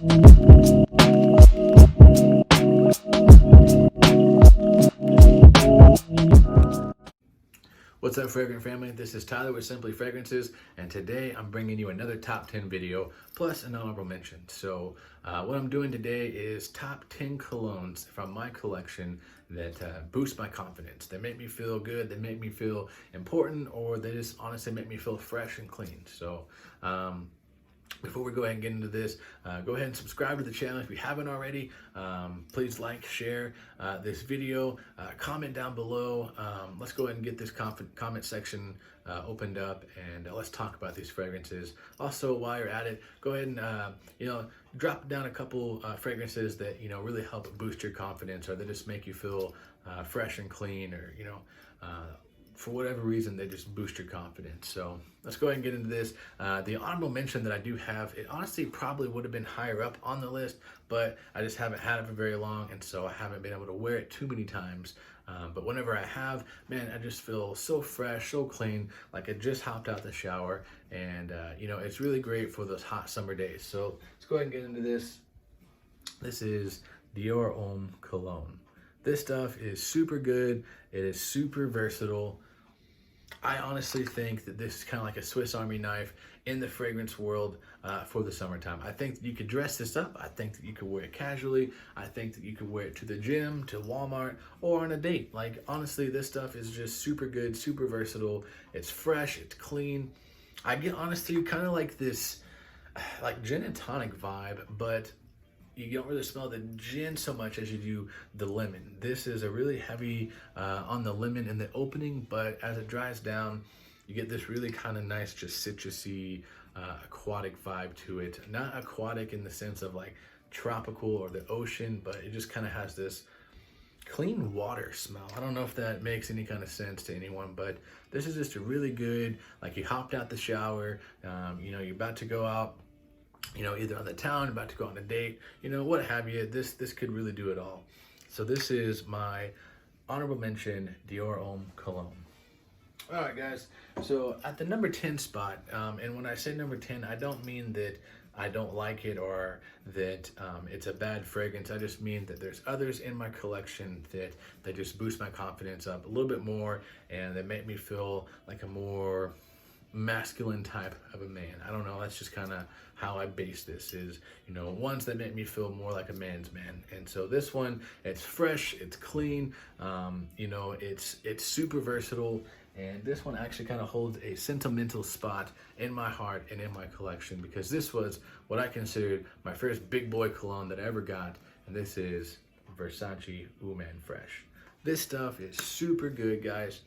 What's up, fragrant family? This is Tyler with Simply Fragrances, and today I'm bringing you another top 10 video plus an honorable mention. So what I'm doing today is top 10 colognes from my collection that boost my confidence. They make me feel good, they make me feel important, or they just honestly make me feel fresh and clean. So before we go ahead and get into this, go ahead and subscribe to the channel if you haven't already. Please like, share this video, comment down below. Let's go ahead and get this comment section opened up, and let's talk about these fragrances. Also, while you're at it, go ahead and drop down a couple fragrances that really help boost your confidence, or they just make you feel fresh and clean, or for whatever reason, they just boost your confidence. So let's go ahead and get into this. The honorable mention that I do have, it honestly probably would have been higher up on the list, but I just haven't had it for very long, and so I haven't been able to wear it too many times. But whenever I have, man, I just feel so fresh, so clean, like I just hopped out the shower, and it's really great for those hot summer days. So let's go ahead and get into this. This is Dior Homme Cologne. This stuff is super good. It is super versatile. I honestly think that this is kind of like a Swiss Army knife in the fragrance world for the summertime. I think that you could dress this up. I think that you could wear it casually. I think that you could wear it to the gym, to Walmart, or on a date. Like, honestly, this stuff is just super good, super versatile. It's fresh, it's clean. I get, honestly, kind of like this, like gin and tonic vibe, but you don't really smell the gin so much as you do the lemon. This is a really heavy on the lemon in the opening, but as it dries down, you get this really kind of nice, just citrusy, aquatic vibe to it. Not aquatic in the sense of like tropical or the ocean, but it just kind of has this clean water smell. I don't know if that makes any kind of sense to anyone, but this is just a really good, like you hopped out the shower, you're about to go out, either on the town, about to go on a date, what have you. This could really do it all. So this is my honorable mention, Dior Homme Cologne. All right, guys. So at the number 10 spot, and when I say number 10, I don't mean that I don't like it or that it's a bad fragrance. I just mean that there's others in my collection that just boost my confidence up a little bit more, and they make me feel like a more masculine type of a man. I don't know, that's just kind of how I base this, is ones that make me feel more like a man's man. And so this one, it's fresh, it's clean, it's super versatile, and this one actually kind of holds a sentimental spot in my heart and in my collection, because this was what I considered my first big boy cologne that I ever got, and this is Versace Homme Fresh. This stuff is super good, guys.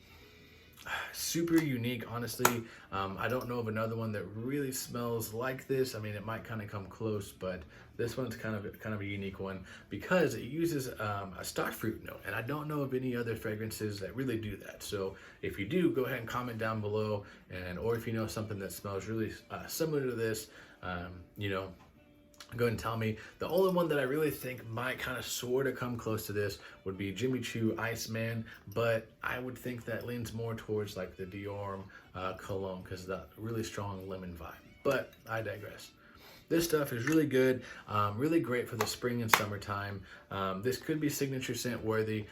Super unique, honestly. I don't know of another one that really smells like this. I mean, it might kind of come close, but this one's kind of a unique one because it uses a star fruit note, and I don't know of any other fragrances that really do that. So if you do, go ahead and comment down below, or if you know something that smells really similar to this, go ahead and tell me. The only one that I really think might kind of sort of come close to this would be Jimmy Choo Iceman, but I would think that leans more towards like the Dior Cologne because of that really strong lemon vibe. But I digress. This stuff is really good, really great for the spring and summertime. This could be signature scent worthy.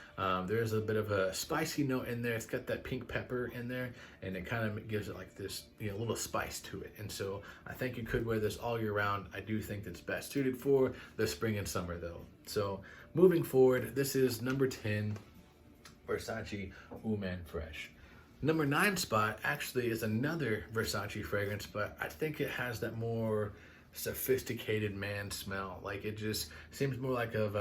There's a bit of a spicy note in there. It's got that pink pepper in there, and it kind of gives it like this little spice to it. And so I think you could wear this all year round. I do think it's best suited for the spring and summer though. So moving forward, this is number 10, Versace Homme Fresh. Number 9 spot actually is another Versace fragrance, but I think it has that more sophisticated man smell. Like, it just seems more like of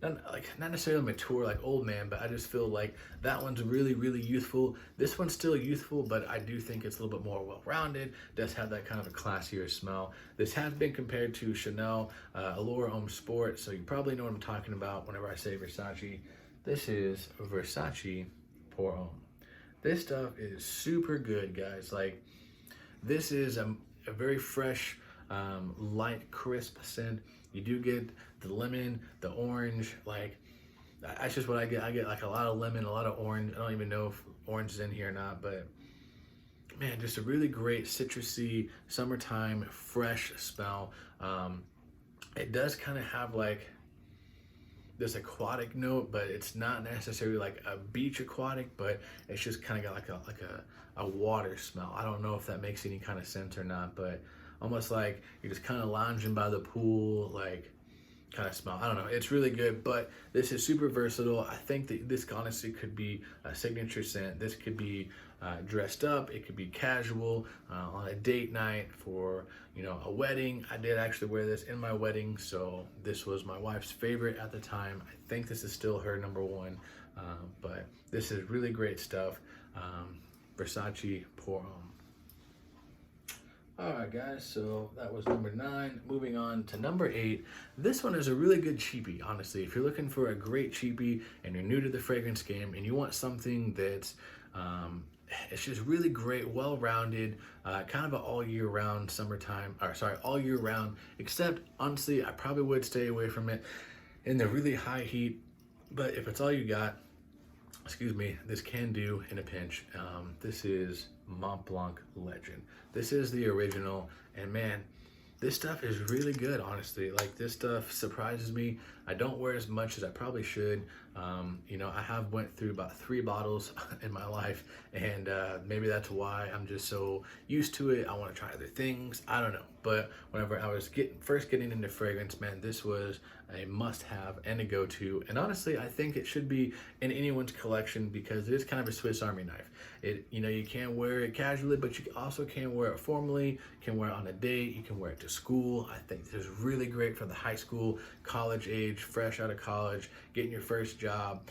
not necessarily mature like old man, but I just feel like that one's really, really youthful. This one's still youthful, but I do think it's a little bit more well-rounded. Does have that kind of a classier smell. This has been compared to Chanel Allure Homme Sport, so you probably know what I'm talking about whenever I say Versace. This is Versace Porhome. This stuff is super good, guys. Like, this is a very fresh, light, crisp scent. You do get the lemon, the orange, like, that's just what I get. I get like a lot of lemon, a lot of orange. I don't even know if orange is in here or not, but man, just a really great citrusy, summertime, fresh smell. it does kind of have like this aquatic note, but it's not necessarily like a beach aquatic, but it's just kind of got like a water smell. I don't know if that makes any kind of sense or not, but almost like you're just kind of lounging by the pool, like kind of smell. I don't know. It's really good, but this is super versatile. I think that this honestly could be a signature scent. This could be dressed up. It could be casual on a date night for, you know, a wedding. I did actually wear this in my wedding, so this was my wife's favorite at the time. I think this is still her number one, but this is really great stuff. Versace Porhome. All right, guys, so that was number 9. Moving on to number 8. This one is a really good cheapie, honestly. If you're looking for a great cheapie and you're new to the fragrance game and you want something that's it's just really great, well-rounded, kind of an all-year-round summertime, or sorry, all-year-round, except, honestly, I probably would stay away from it in the really high heat, but if it's all you got, excuse me, this can do in a pinch. This is Mont Blanc Legend. This is the original, and man, this stuff is really good, honestly. Like, this stuff surprises me. I don't wear as much as I probably should. You know, I have went through about 3 bottles in my life, and maybe that's why I'm just so used to it. I want to try other things. I don't know. But whenever I was first getting into fragrance, man, this was a must-have and a go-to. And honestly, I think it should be in anyone's collection because it is kind of a Swiss Army knife. You know, you can wear it casually, but you also can wear it formally. You can wear it on a date. You can wear it to school. I think this is really great for the high school, college age, fresh out of college, getting your first job,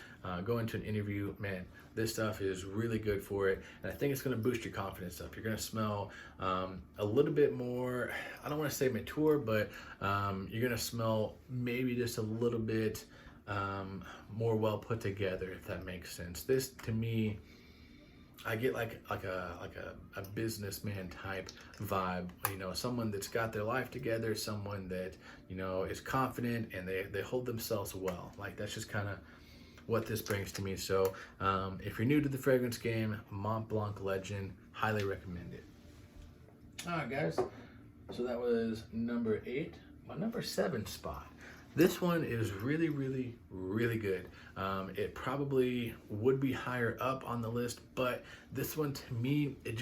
going to an interview. Man, this stuff is really good for it, and I think it's going to boost your confidence up. You're going to smell a little bit more, I don't want to say mature, but you're going to smell maybe just a little bit more well put together, if that makes sense. This, to me, I get like a businessman type vibe, you know, someone that's got their life together, someone that, you know, is confident and they hold themselves well. Like, that's just kind of what this brings to me. So if you're new to the fragrance game, Mont Blanc Legend, highly recommend it. All right, guys, so that was number 8. My number 7 spot. This one is really, really, really good. It probably would be higher up on the list, but this one, to me, it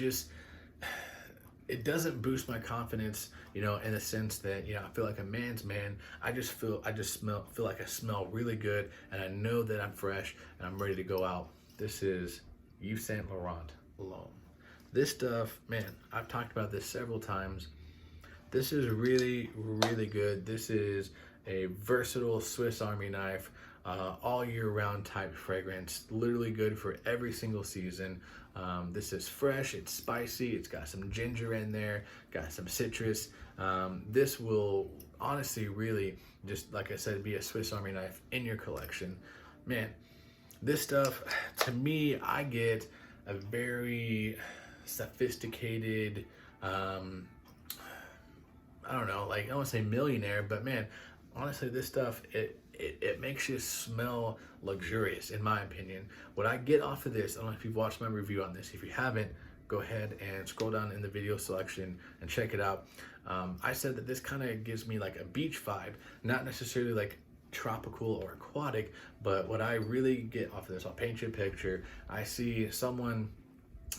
doesn't boost my confidence, you know, in the sense that, you know, I feel like a man's man. I feel like I smell really good, and I know that I'm fresh and I'm ready to go out. This is Yves Saint Laurent Cologne. This stuff, man, I've talked about this several times. This is really, really good. This is a versatile Swiss Army knife, all year round type fragrance, literally good for every single season. This is fresh, it's spicy, it's got some ginger in there, got some citrus. This will honestly really, just like I said, be a Swiss Army knife in your collection. Man, this stuff, to me, I get a very sophisticated, I don't know, like, I don't want to say millionaire, but man, honestly, this stuff, it makes you smell luxurious, in my opinion. What I get off of this, I don't know if you've watched my review on this. If you haven't, go ahead and scroll down in the video selection and check it out. I said that this kind of gives me like a beach vibe, not necessarily like tropical or aquatic, but what I really get off of this, I'll paint you a picture. I see someone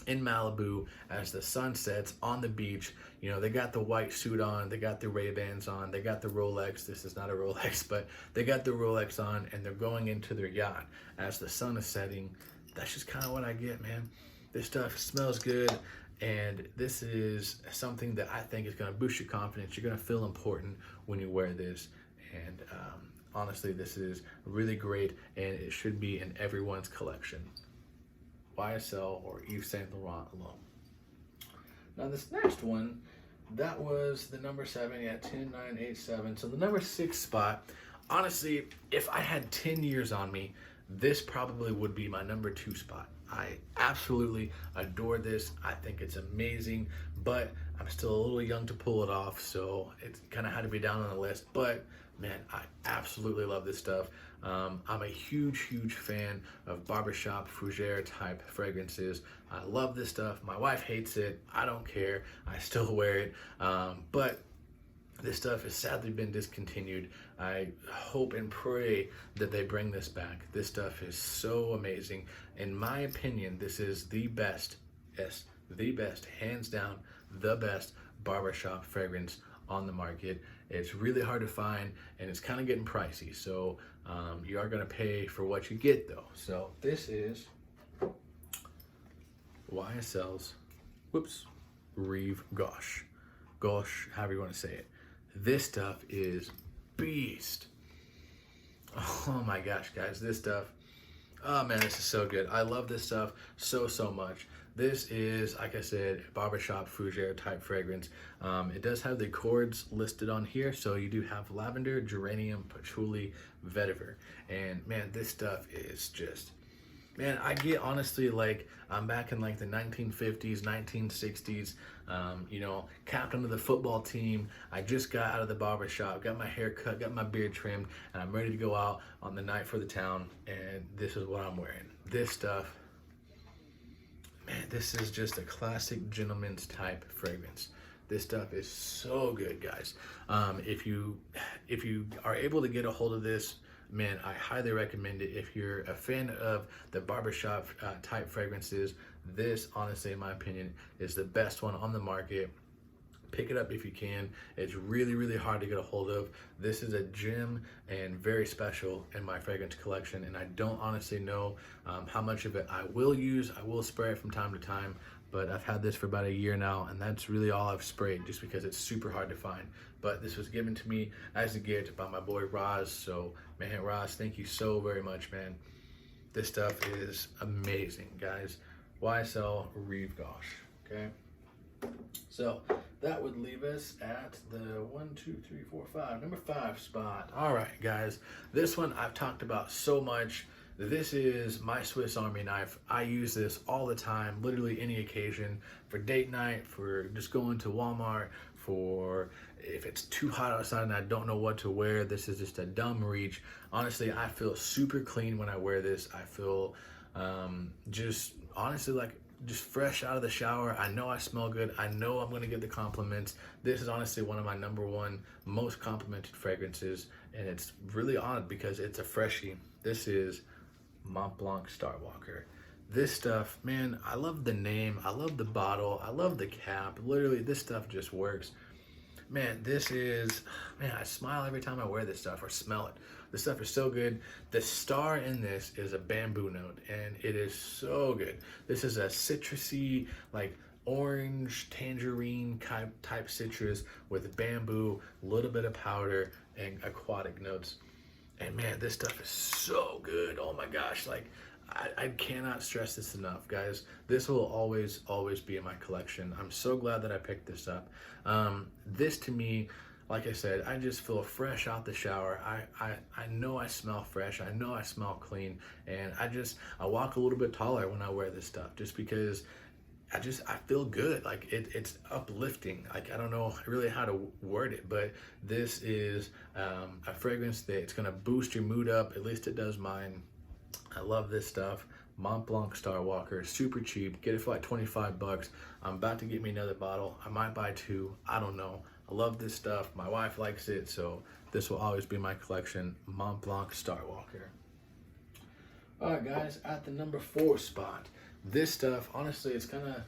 in Malibu as the sun sets on the beach. You know, they got the white suit on, they got the Ray-Bans on, they got the Rolex. This is not a Rolex, but they got the Rolex on, and they're going into their yacht as the sun is setting. That's just kind of what I get, man. This stuff smells good, and this is something that I think is going to boost your confidence. You're going to feel important when you wear this, and honestly, this is really great, and it should be in everyone's collection. YSL or Yves Saint Laurent alone. Now this next one, that was the number 7, yeah, 10, 9, 8, 7. So the number 6 spot, honestly, if I had 10 years on me, this probably would be my number 2 spot. I absolutely adore this. I think it's amazing, but I'm still a little young to pull it off, so it kind of had to be down on the list. But man, I absolutely love this stuff. I'm a huge, huge fan of Barber Shop fougere type fragrances. I love this stuff. My wife hates it. I don't care. I still wear it. But This stuff has sadly been discontinued. I hope and pray that they bring this back. This stuff is so amazing. In my opinion, this is the best, yes, the best, hands down, the best barbershop fragrance on the market. It's really hard to find, and it's kind of getting pricey. So you are gonna pay for what you get though. So this is YSL's, Rive Gauche. Gauche, however you want to say it. This stuff is beast. Oh my gosh, guys, this stuff. Oh man, this is so good. I love this stuff so much. This is, like I said, barbershop fougere type fragrance. It does have the chords listed on here. So you do have lavender, geranium, patchouli, vetiver. And man, this stuff is just, man, I get honestly like I'm back in like the 1950s, 1960s, you know, captain of the football team. I just got out of the barber shop, got my hair cut, got my beard trimmed, and I'm ready to go out on the night for the town. And this is what I'm wearing. This stuff, man, this is just a classic gentleman's type fragrance. This stuff is so good, guys. If you are able to get a hold of this, man, I highly recommend it. If you're a fan of the barbershop type fragrances, this, honestly, in my opinion, is the best one on the market. Pick it up if you can. It's really hard to get a hold of. This is a gem and very special in my fragrance collection, and I don't honestly know how much of it I will use. I will spray it from time to time, but I've had this for about a year now, and that's really all I've sprayed just because it's super hard to find. But this was given to me as a gift by my boy Roz. So, man, Roz, thank you so very much, man. This stuff is amazing, guys. YSL Rive Gauche, okay? So that would leave us at the 5, number 5 spot. All right, guys, this one I've talked about so much. This is my Swiss Army knife. I use this all the time, literally any occasion, for date night, for just going to Walmart, for if it's too hot outside and I don't know what to wear. This is just a dumb reach. Honestly, I feel super clean when I wear this. I feel just honestly like just fresh out of the shower. I know I smell good. I know I'm gonna get the compliments. This is honestly one of my #1 most complimented fragrances, and it's really odd because it's a freshie. This is Mont Blanc Starwalker. This stuff, man, I love the name. I love the bottle. I love the cap. Literally, this stuff just works. Man, this is, man, I smile every time I wear this stuff or smell it. This stuff is so good. The star in this is a bamboo note, and it is so good. This is a citrusy, like orange, tangerine type citrus with bamboo, a little bit of powder, and aquatic notes. And man, this stuff is so good. Oh my gosh, like I cannot stress this enough, guys. This will always be in my collection. I'm so glad that I picked this up. This to me, like I said, I just feel fresh out the shower. I know I smell fresh. I know I smell clean. And I walk a little bit taller when I wear this stuff just because I feel good. Like it's uplifting. Like I don't know really how to word it, but this is a fragrance that it's gonna boost your mood up. At least it does mine. I love this stuff. Mont Blanc Starwalker, super cheap. Get it for like 25 bucks. I'm about to get me another bottle. I might buy 2. I don't know. I love this stuff. My wife likes it, so this will always be my collection. Mont Blanc Starwalker. All right, guys, at the number 4 spot. This stuff, honestly, it's kind of,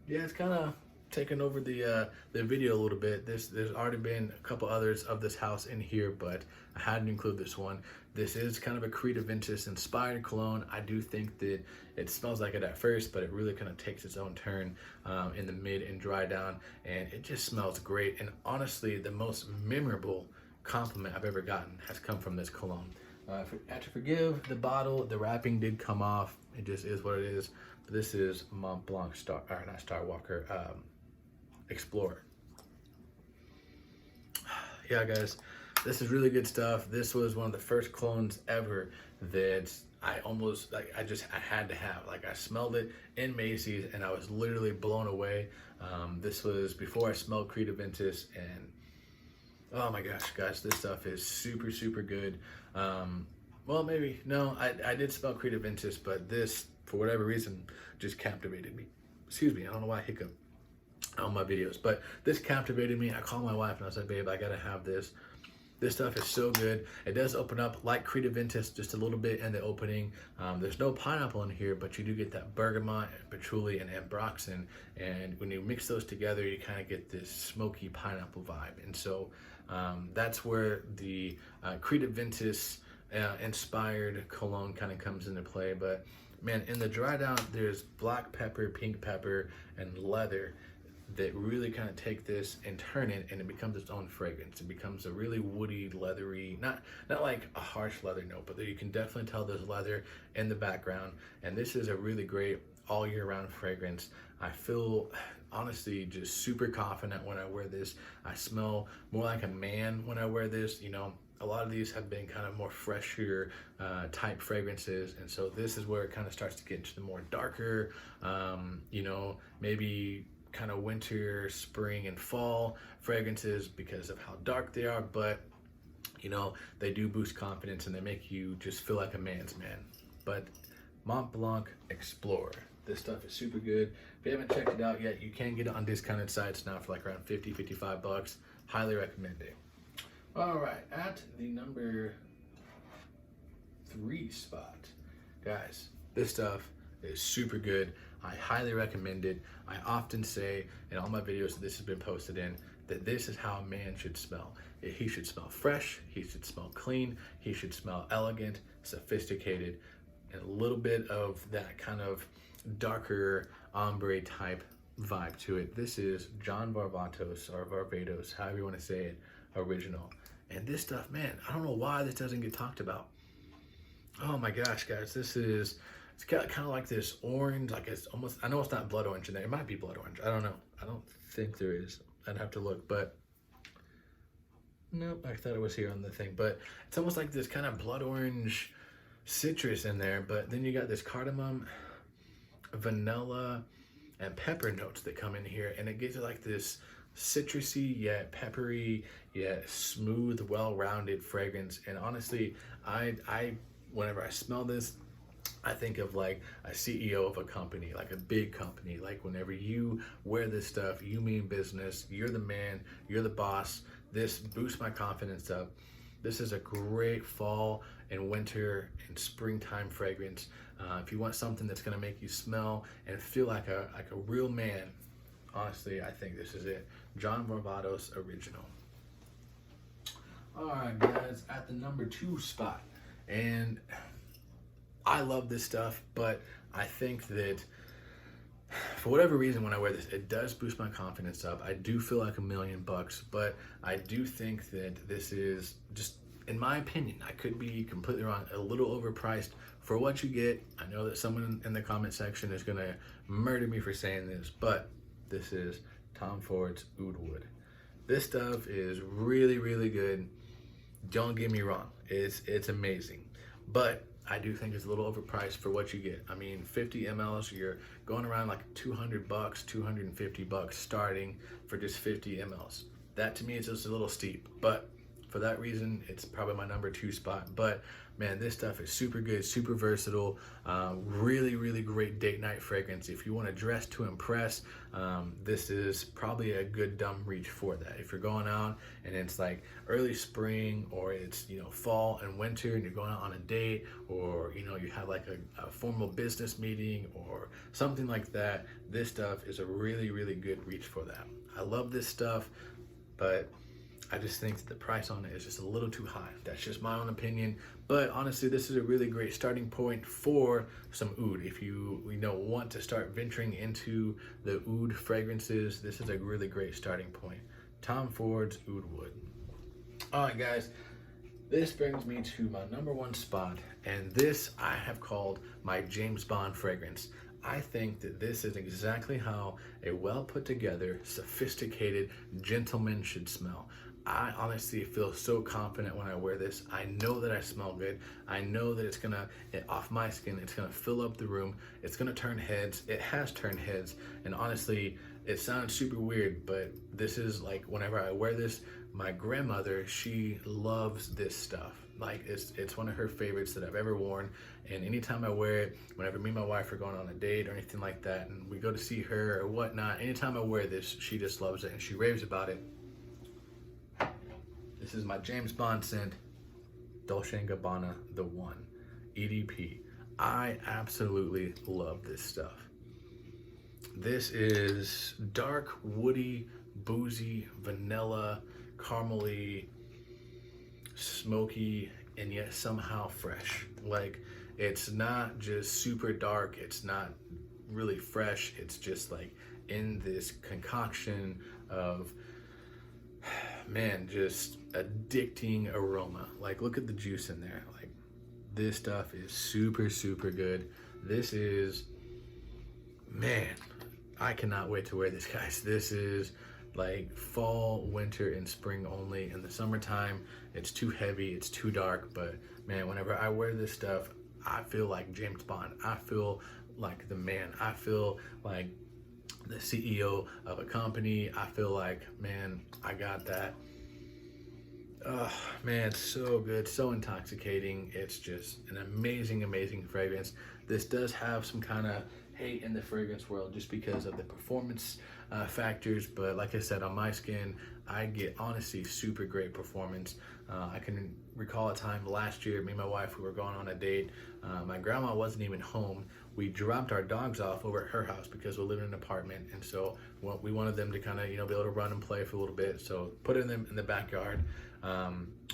it's kind of taken over the video a little bit. There's already been a couple others of this house in here, but I had to include this one. This is kind of a Creed Aventus inspired cologne. I do think that it smells like it at first, but it really kind of takes its own turn in the mid and dry down, and it just smells great. And honestly, the most memorable compliment I've ever gotten has come from this cologne. I have to forgive the bottle. The wrapping did come off. It just is what it is. But this is Mont Blanc Starwalker Explorer. Yeah, guys, this is really good stuff. This was one of the first clones ever that I had to have. Like I smelled it in Macy's and I was literally blown away. This was before I smelled Creed Aventus, and oh my gosh, guys, this stuff is super good. Well, maybe, no, I did smell Creed Aventus, but this, for whatever reason, just captivated me. Excuse me, I don't know why I hiccup. on my videos. But this captivated me. I called my wife and I said, babe, I gotta have this. This stuff is so good. It does open up like Creativentus just a little bit in the opening. There's no pineapple in here, but you do get that bergamot, patchouli, and ambroxan. And when you mix those together, you kind of get this smoky pineapple vibe. And so that's where the Creativentus inspired cologne kind of comes into play. But man, in the dry down, there's black pepper, pink pepper, and leather that really kind of take this and turn it, and it becomes its own fragrance. It becomes a really woody, leathery, not like a harsh leather note, but you can definitely tell there's leather in the background. And this is a really great all year round fragrance. I feel honestly just super confident when I wear this. I smell more like a man when I wear this. You know, a lot of these have been kind of more fresher type fragrances, and so this is where it kind of starts to get into the more darker, you know, maybe kind of winter, spring, and fall fragrances because of how dark they are. But you know, they do boost confidence and they make you just feel like a man's man. But Mont Blanc Explorer, this stuff is super good. If you haven't checked it out yet, you can get it on discounted sites now for like around 50, 55 bucks. Highly recommend it. All right, at the number 3 spot, guys, this stuff is super good. I highly recommend it. I often say in all my videos that this has been posted in that this is how a man should smell. He should smell fresh, he should smell clean, he should smell elegant, sophisticated, and a little bit of that kind of darker ombre type vibe to it. This is John Varvatos, or Varvatos, however you want to say it, original. And this stuff, man, I don't know why this doesn't get talked about. Oh my gosh, guys, this is, it's got kind of like this orange, like it's almost, I know it's not blood orange in there. It might be blood orange. I don't know. I don't think there is. I'd have to look, but nope, I thought it was here on the thing. But it's almost like this kind of blood orange citrus in there. But then you got this cardamom, vanilla, and pepper notes that come in here. And it gives it like this citrusy yet peppery yet smooth, well-rounded fragrance. And honestly, I whenever I smell this, I think of like a CEO of a company, like a big company. Like whenever you wear this stuff, you mean business, you're the man, you're the boss. This boosts my confidence up. This is a great fall and winter and springtime fragrance. If you want something that's gonna make you smell and feel like a real man, honestly, I think this is it. John Varvatos Original. All right, guys, at the number 2 spot. And I love this stuff, but I think that for whatever reason, when I wear this, it does boost my confidence up. I do feel like $1,000,000, but I do think that this is just, in my opinion, I could be completely wrong, a little overpriced for what you get. I know that someone in the comment section is gonna murder me for saying this, but this is Tom Ford's Oud Wood. This stuff is really, really good. Don't get me wrong, it's amazing, but I do think it's a little overpriced for what you get. I mean, 50 mLs, you're going around like 200 bucks, 250 bucks starting for just 50 mLs. That to me is just a little steep, but for that reason, it's probably my number 2 spot. But man, this stuff is super good, super versatile, really, really great date night fragrance. If you want to dress to impress, this is probably a good dumb reach for that. If you're going out and it's like early spring, or it's, you know, fall and winter and you're going out on a date, or, you know, you have like a formal business meeting or something like that, this stuff is a really, really good reach for that. I love this stuff, but I just think that the price on it is just a little too high. That's just my own opinion. But honestly, this is a really great starting point for some oud. If you want to start venturing into the oud fragrances, this is a really great starting point. Tom Ford's Oud Wood. All right, guys, this brings me to my number 1 spot, and this I have called my James Bond fragrance. I think that this is exactly how a well put together, sophisticated gentleman should smell. I honestly feel so confident when I wear this. I know that I smell good. I know that it's gonna, off my skin, it's gonna fill up the room. It's gonna turn heads. It has turned heads. And honestly, it sounds super weird, but this is like, whenever I wear this, my grandmother, she loves this stuff. Like it's one of her favorites that I've ever worn. And anytime I wear it, whenever me and my wife are going on a date or anything like that, and we go to see her or whatnot, anytime I wear this, she just loves it and she raves about it. This is my James Bond scent, Dolce & Gabbana The One, EDP. I absolutely love this stuff. This is dark, woody, boozy, vanilla, caramely, smoky, and yet somehow fresh. Like, it's not just super dark, it's not really fresh, it's just like in this concoction of, man, just addicting aroma. Like, look at the juice in there. Like, this stuff is super, super good. This is, man, I cannot wait to wear this, guys. This is like fall, winter, and spring only. In the summertime, it's too heavy, it's too dark, but man, whenever I wear this stuff, I feel like James Bond. I feel like the man. I feel like the CEO of a company. I feel like, man, I got that. Oh man, so good, so intoxicating. It's just an amazing, amazing fragrance. This does have some kind of hate in the fragrance world just because of the performance factors, but like I said, on my skin, I get honestly super great performance. I can recall a time last year, me and my wife, we were going on a date. My grandma wasn't even home. We dropped our dogs off over at her house because we live in an apartment, and so we wanted them to kind of, be able to run and play for a little bit, so put them in the backyard.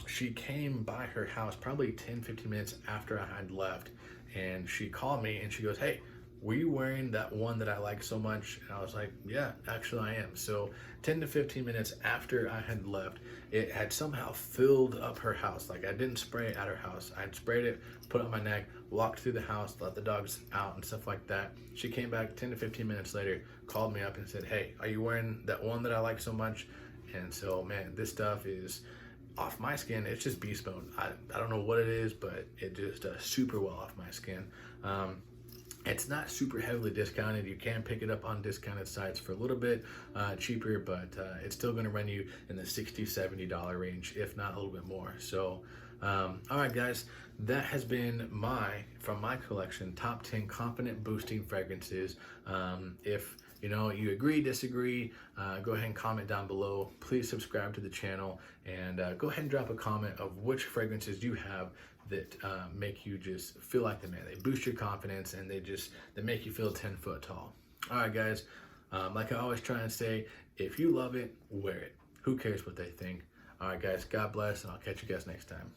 She came by her house probably 10-15 minutes after I had left, and she called me and she goes, "Hey, were you wearing that one that I like so much?" And I was like, "Yeah, actually I am." So 10 to 15 minutes after I had left, it had somehow filled up her house. Like, I didn't spray it at her house. I had sprayed it, put it on my neck, walked through the house, let the dogs out and stuff like that. She came back 10 to 15 minutes later, called me up and said, "Hey, are you wearing that one that I like so much?" And so, man, this stuff is off my skin. It's just beast mode. I don't know what it is, but it just does super well off my skin. It's not super heavily discounted. You can pick it up on discounted sites for a little bit cheaper, but it's still going to run you in the $60-$70 range, if not a little bit more. So, all right, guys, that has been from my collection, top 10 confident boosting fragrances. If you agree, disagree, go ahead and comment down below. Please subscribe to the channel, and go ahead and drop a comment of which fragrances you have that make you just feel like the man. They boost your confidence, and they make you feel 10 foot tall. All right, guys, like I always try and say, if you love it, wear it. Who cares what they think? All right, guys, God bless, and I'll catch you guys next time.